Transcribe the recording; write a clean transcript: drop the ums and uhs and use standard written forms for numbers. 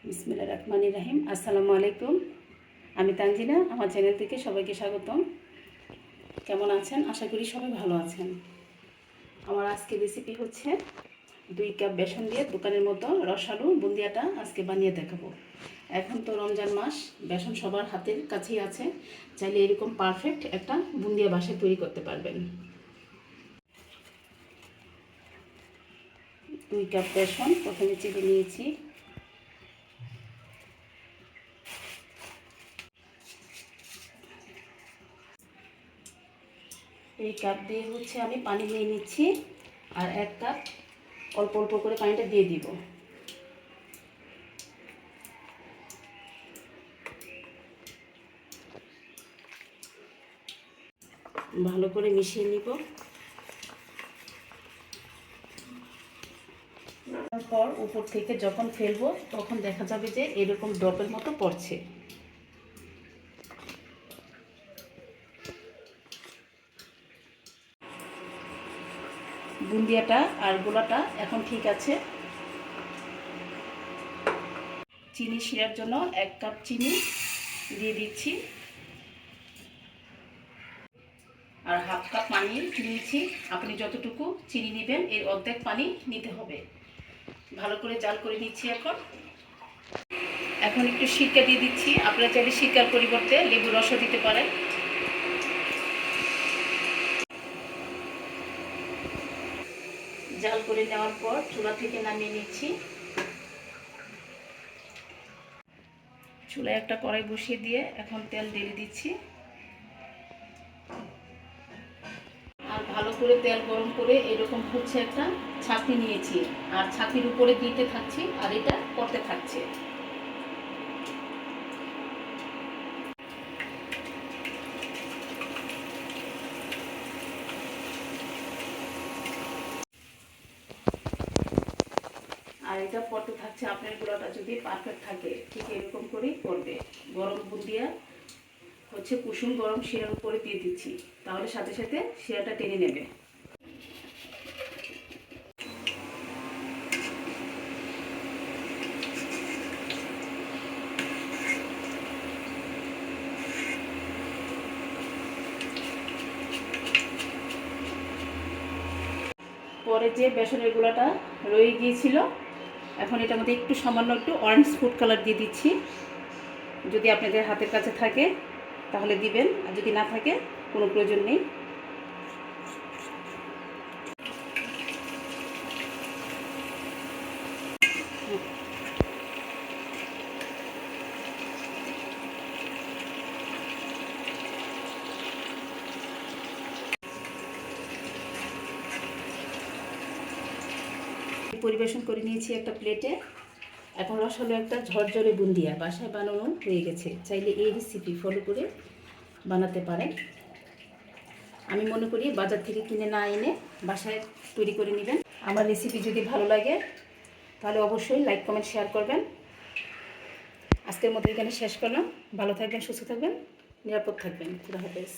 বিসমিল্লাহির রহমানির রহিম। আসসালামু আলাইকুম। আমি তানজিনা, আমার চ্যানেল থেকে সবাইকে স্বাগতম। কেমন আছেন? আশা করি সবাই ভালো আছেন। আমার আজকে রেসিপি হচ্ছে 2 কাপ বেসন দিয়ে দোকানের মতো রসালো বুন্দিয়াটা আজকে বানিয়ে দেখাবো। এখন তো রমজান মাস, বেসন সবার হাতের কাছেই আছে। চাইলে এরকম পারফেক্ট একটা বুন্দিয়া বাসায় তৈরি করতে পারবেন। 2 কাপ বেসন প্রথমে চেপে নিয়েছি। এই কাপ দিয়ে হচ্ছে আমি পানি নিয়ে নিচ্ছি, আর 1 কাপ অল্প অল্প করে পানিটা দিয়ে দিব। ভালো করে মিশিয়ে নিব। তারপর উপর থেকে যখন ফেলবো তখন দেখা যাবে যে এরকম ড্রপের মতো পড়ছে। বুন্দিয়াটা আর গোলাটা এখন ঠিক আছে। চিনি শিরার জন্য 1 কাপ চিনি দিয়ে দিচ্ছি, আর হাফ কাপ পানি নিয়েছি। আপনি যতটুকু চিনি নেবেন এর অর্ধেক পানি নিতে হবে। ভালো করে জাল করে নিচ্ছি। এখন একটু সিরকা দিয়ে দিচ্ছি। আপনারা চাইলে সিরকার পরিবর্তে লেবু রসও দিতে পারেন। জাল করে নেওয়ার পর চুলা থেকে নামিয়ে নিচ্ছি। চুলায় একটা কড়াই বসিয়ে দিয়ে এখন তেল ঢেলে দিচ্ছি, আর ভালো করে তেল গরম করে এরকম হচ্ছে একটা ছাঁকনি নিয়েছি, আর ছাঁকনির উপরে দিতে থাকছি আর এটা করতে থাকছে। আর এটা পড়তে থাকছে। আপনার গুঁড়াটা যদি পারফেক্ট থাকে ঠিক এরকম করেই করবে। গরম বুন্দিয়া হচ্ছে কুসুম গরম শিরার উপরে দিয়ে দিচ্ছি, তাহলে সাথে সাথে শিরাটা টেনে নেবে। পরে যে বেসনের গুঁড়াটা রয়ে গিয়েছিল, এখন এটার মধ্যে একটু সামান্য একটু অরেঞ্জ ফুড কালার দিয়ে দিচ্ছি। যদি আপনাদের হাতের কাছে থাকে তাহলে দিবেন, আর যদি না থাকে কোনো প্রয়োজন নেই। পরিবেশন করে নিয়েছি একটা প্লেটে। এখন রসালো একটা ঝরঝরে বুন্দিয়া বাসায় বানানো হয়ে গেছে। চাইলে এই রেসিপি ফলো করে বানাতে পারেন। আমি মনে করি বাজার থেকে কিনে না এনে বাসায় তৈরি করে নেবেন। আমার রেসিপি যদি ভালো লাগে তাহলে অবশ্যই লাইক কমেন্ট শেয়ার করবেন। আজকের মতো এখানে শেষ করলাম। ভালো থাকবেন, সুস্থ থাকবেন, নিরাপদ থাকবেন। খুদা হাফেজ।